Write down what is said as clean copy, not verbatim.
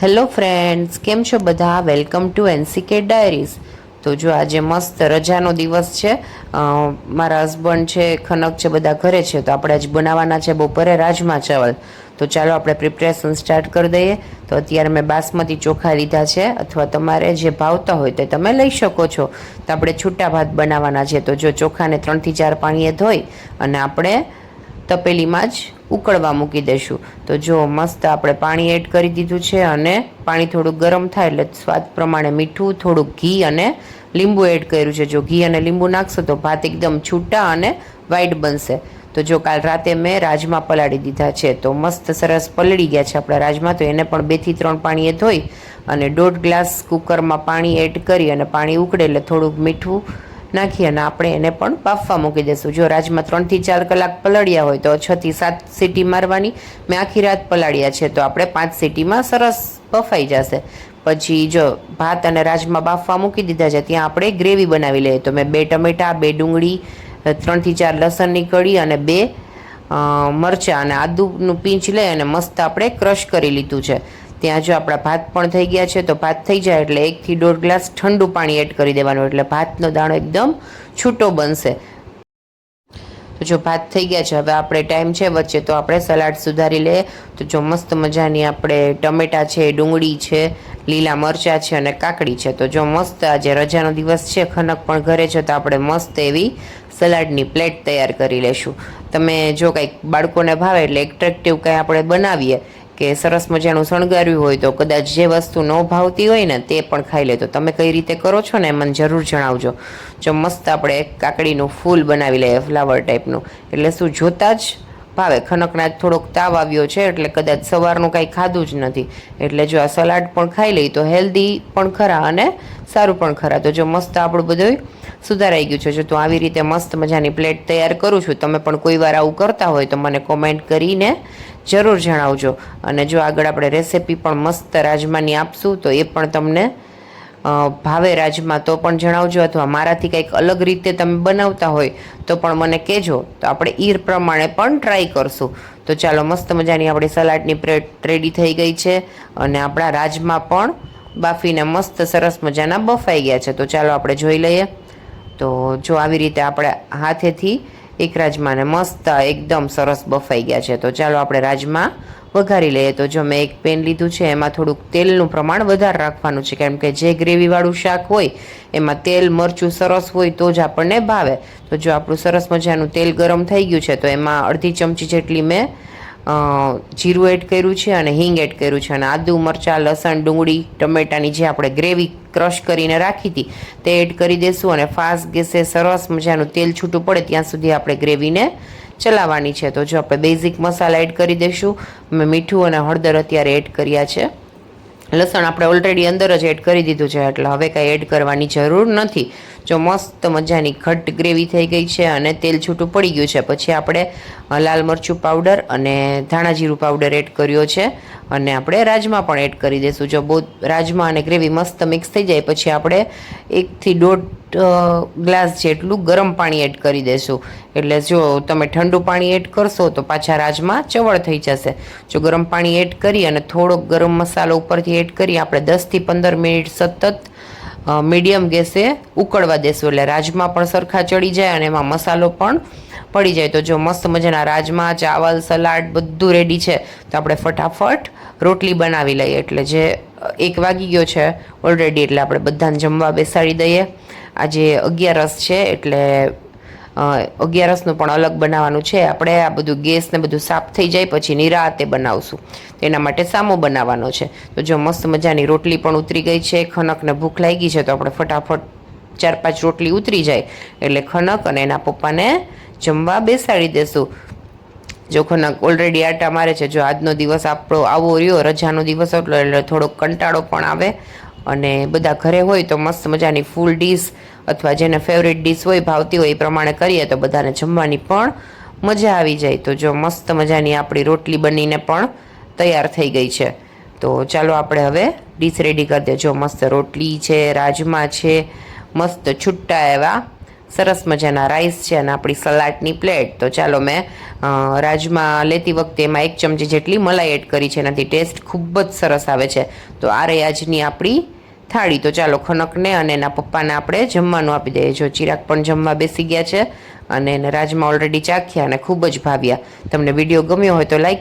Hello friends, કેમ છો બધા? Welcome to NCK Diaries. તો જો આજે મસ્ત રજાનો દિવસ છે. મારા હસબન્ડ છે, ખનક છે, બધા ઘરે છે. તો આપણે આજ બનાવવાના છે બપોરે રાજમા ચાવલ. તો ચાલો આપણે પ્રિપરેશન સ્ટાર્ટ કરી દઈએ. તો અત્યારે મેં બાસમતી ચોખા લીધા છે, અથવા તમારે જે ભાવતા હોય તે તમે લઈ શકો છો. તો આપણે છૂટા ભાત બનાવવાના છે. તો જો ચોખાને 3 થી 4 પાણીએ ધોઈ અને આપણે તપેલીમાં જ ઉકળવા મૂકી દઈશું. તો જો મસ્ત આપણે પાણી એડ કરી દીધું છે અને પાણી થોડું ગરમ થાય એટલે સ્વાદ પ્રમાણે મીઠું, થોડુંક ઘી અને લીંબુ એડ કર્યું છે. જો ઘી અને લીંબુ નાખશો તો ભાત એકદમ છૂટા અને વ્હાઈટ બનશે. તો જો કાલ રાતે મેં રાજમા પલાળી દીધા છે, તો મસ્ત સરસ પલળી ગયા છે આપણા રાજમા. તો એને પણ 2 થી 3 પાણીએ ધોઈ અને 1.5 ગ્લાસ કુકરમાં પાણી એડ કરી અને પાણી ઉકળે એટલે થોડુંક મીઠું નાખી અને આપણે એને પણ બાફવા મૂકી દઈશું. જો રાજમાં 3 થી 4 કલાક પલળ્યા હોય તો 6 થી 7 સીટી મારવાની. મેં આખી રાત પલાળ્યા છે, તો આપણે 5 સીટીમાં સરસ બફાઈ જશે. પછી જો ભાત અને રાજમાં બાફવા મૂકી દીધા છે, ત્યાં આપણે ગ્રેવી બનાવી લઈએ. તો મેં 2 ટમેટા, 2 ડુંગળી, 3 થી 4 લસણની કળી અને 2 મરચાં અને આદુનું પીંચ લઈ અને મસ્ત આપણે ક્રશ કરી લીધું છે. ત્યાં જો આપણા ભાત પણ થઈ ગયા છે. તો ભાત થઈ જાય એટલે 1 થી 1.5 ગ્લાસ ઠંડુ પાણી એડ કરી દેવાનું, એટલે ભાતનો દાણો એકદમ છૂટો બનશે. તો જો ભાત થઈ ગયા છે, હવે આપણે ટાઈમ છે વચ્ચે, તો આપણે સલાડ સુધારી લઈએ. તો જો મસ્ત મજાની આપણે ટમેટા છે, ડુંગળી છે, લીલા મરચાં છે અને કાકડી છે. તો જો મસ્ત આજે રજાનો દિવસ છે, ખનક પણ ઘરે છે, તો આપણે મસ્ત એવી સલાડની પ્લેટ તૈયાર કરી લેશું. તમે જો કંઈક બાળકોને ભાવે એટલે એટ્રેક્ટિવ કંઈ આપણે બનાવીએ કે સરસ મજાનું શણગાર્યું હોય, તો કદાચ જે વસ્તુ ન ભાવતી હોય ને તે પણ ખાઈ લે. તો તમે કઈ રીતે કરો છો ને મને જરૂર જણાવજો. જો મસ્ત આપણે કાકડીનું ફૂલ બનાવી લઈએ, ફ્લાવર ટાઈપનું, એટલે શું જોતા જ ભાવે. ખનકના થોડોક તાવ આવ્યો છે, એટલે કદાચ સવારનું કાંઈ ખાધું જ નથી. એટલે જો આ સલાડ પણ ખાઈ લઈ તો હેલ્ધી પણ ખરા અને સારું પણ ખરા. તો જો મસ્ત આપણું બધું સુધારાઈ ગયું છે. જો તો આવી રીતે મસ્ત મજાની પ્લેટ તૈયાર કરું છું. તમે પણ કોઈ વાર આવું કરતા હોય તો મને કોમેન્ટ કરીને જરૂર જણાવજો. અને જો આગળ આપણે રેસીપી પણ મસ્ત રાજમાની આપશું, તો એ પણ તમને ભાવે રાજમા તો પણ જણાવજો, અથવા મારાથી કંઈક અલગ રીતે તમે બનાવતા હોય તો પણ મને કહેજો. તો આપણે ઈ પ્રમાણે પણ ટ્રાય કરશું. તો ચાલો, મસ્ત મજાની આપણી સલાડની પ્લેટ રેડી થઈ ગઈ છે અને આપણા રાજમા પણ બાફીને મસ્ત સરસ મજાના બફાઈ ગયા છે. તો ચાલો આપણે જોઈ લઈએ. તો જો આવી રીતે આપણે હાથેથી એક રાજમાને મસ્ત એકદમ સરસ બફાઈ ગયા છે. તો ચાલો આપણે રાજમા વઘારી લઈએ. તો જો મેં એક પેન લીધું છે, એમાં થોડુંક તેલનું પ્રમાણ વધારે રાખવાનું છે, કેમ કે જે ગ્રેવીવાળું શાક હોય એમાં તેલ મરચું સરસ હોય તો જ આપણને ભાવે. તો જો આપણું સરસ મજાનું તેલ ગરમ થઈ ગયું છે, તો એમાં અડધી ચમચી જેટલી મેં જીરું એડ કર્યું છે અને હિંગ એડ કર્યું છે, અને આદુ, મરચાં, લસણ, ડુંગળી, ટમેટાની જે આપણે ગ્રેવી ક્રશ કરીને રાખી હતી તે એડ કરી દઈશું. અને ફાસ્ટ ગેસે સરસ મજાનું તેલ છૂટું પડે ત્યાં સુધી આપણે ગ્રેવીને ચલાવવાની છે. તો જો આપણે બેઝિક મસાલા એડ કરી દઈશું. મેં મીઠું અને હળદર અત્યારે એડ કર્યા છે. લસણ આપણે ઓલરેડી અંદર જ એડ કરી દીધું છે, એટલે હવે કાંઈ એડ કરવાની જરૂર નથી. જો મસ્ત મજાની ઘટ્ટ ગ્રેવી થઈ ગઈ છે અને તેલ છૂટું પડી ગયું છે, પછી આપણે લાલ મરચું પાવડર અને ધાણા જીરું પાવડર એડ કર્યો છે, અને આપણે રાજમા પણ એડ કરી દઈશું. જો બહુ રાજમા અને ગ્રેવી મસ્ત મિક્સ થઈ જાય પછી આપણે 1 થી 1.5 ગ્લાસ જેટલું ગરમ પાણી એડ કરી દઈશું. એટલે જો તમે ઠંડુ પાણી એડ કરશો તો પાછા રાજમા ચવળ થઈ જશે. જો ગરમ પાણી એડ કરી અને થોડોક ગરમ મસાલો ઉપરથી એડ કરી આપણે 10 થી 15 મિનિટ સતત મીડિયમ ગેસે ઉકળવા દેશું, એટલે રાજમા પણ સરખા ચડી જાય અને એમાં મસાલો પણ પડી જાય. તો જો મસ્ત મજાના રાજમા, ચાવલ, સલાડ બધું રેડી છે. તો આપણે ફટાફટ રોટલી બનાવી લઈએ. એટલે જે 1 વાગી ગયો છે ઓલરેડી, એટલે આપણે બધાને જમવા બેસાડી દઈએ. આજે 11 છે, એટલે 11નું પણ અલગ બનાવવાનું છે. આપણે આ બધું ગેસ ને બધું સાફ થઈ જાય પછી નિરાતે બનાવશું. તેના માટે સામો બનાવવાનો છે. તો જો મસ્ત મજાની રોટલી પણ ઉતરી ગઈ છે. ખનકને ભૂખ લાગી છે, તો આપણે ફટાફટ 4-5 રોટલી ઉતરી જાય એટલે ખનક અને એના પપ્પાને જમવા બેસાડી દેશું. જો ખનક ઓલરેડી આટા મારે છે. જો આજનો દિવસ આપણો આવો રહ્યો, રજાનો દિવસ એટલો, એટલે થોડોક કંટાળો પણ આવે. અને બધા ઘરે હોય તો મસ્ત મજાની ફૂલ ડીશ અથવા જેને ફેવરેટ ડીશ હોય, ભાવતી હોય એ પ્રમાણે કરીએ તો બધાને જમવાની પણ મજા આવી જાય. તો જો મસ્ત મજાની આપણી રોટલી બનીને પણ તૈયાર થઈ ગઈ છે. તો ચાલો આપણે હવે ડીશ રેડી કરી દે. જો મસ્ત રોટલી છે, રાજમા છે, મસ્ત છૂટા એવા સરસ મજાના રાઈસ છે અને આપણી સલાડની પ્લેટ. તો ચાલો મેં રાજમાં લેતી વખતે એમાં 1 ચમચી જેટલી મલાઈ એડ કરી છે, એનાથી ટેસ્ટ ખૂબ જ સરસ આવે છે. તો આ રહી આજની આપણી થાળી. તો ચાલો ખનકને અને એના પપ્પાને આપણે જમવાનું આપી દઈએ. જો ચિરાગ પણ જમવા બેસી ગયા છે અને એને રાજમાં ઓલરેડી ચાખ્યા અને ખૂબ જ ભાવ્યા. તમને વિડીયો ગમ્યો હોય તો લાઈક